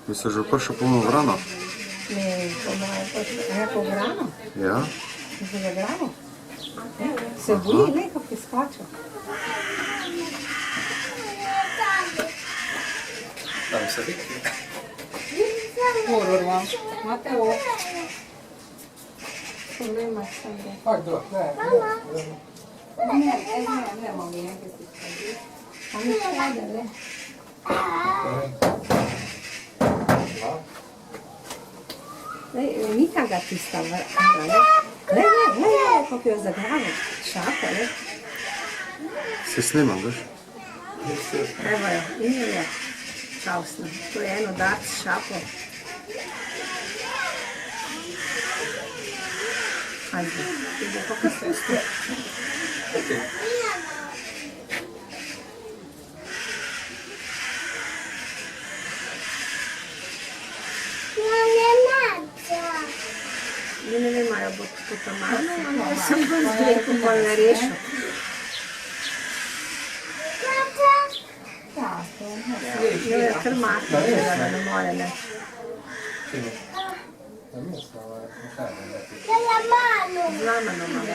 Misliš, že prišel polno vrana? Ne, po mojem, po vrano. Ja? Za vrano. Se boji, ne, kako je skočil. Tam se vidi. Horror van. Mateo. Probléma sem de. Hagyd, Nem, ami elkezdődik. Amit kell, de le. Mi tagad tisztán van? Le, kapja za glavo. Šapa, le. Se snimam, veš? Evo jo, in je. Čausno. To je eno dat s šapo. Ajde, ide kako se uspije. Ne vem, ali bo to tamarno, ali sem bo zgreko pa ne rešil. Ne vem, kar mahne, da ne more, ne. Zlamano malo.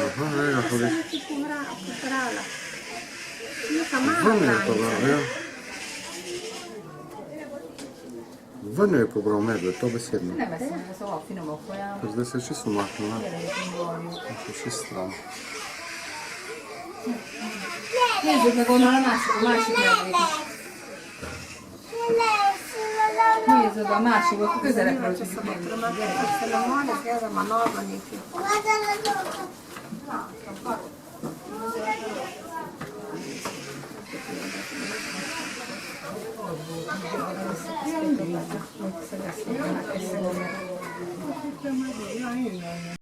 Aha, ne, ja, hodi. Ti pobrala. Neka mala Vrnil je pobral, pravica. ja. Vrnil je pobral medved, to besedno. Ne vem, da so ovo fino koja. Zdaj se je čisto umaknil, ne? To je čisto stran. Ne, da ga ona maši medvedi. Ne, za da maši, kako je zdaj rekao, če se ne more, gleda ima nogo neki.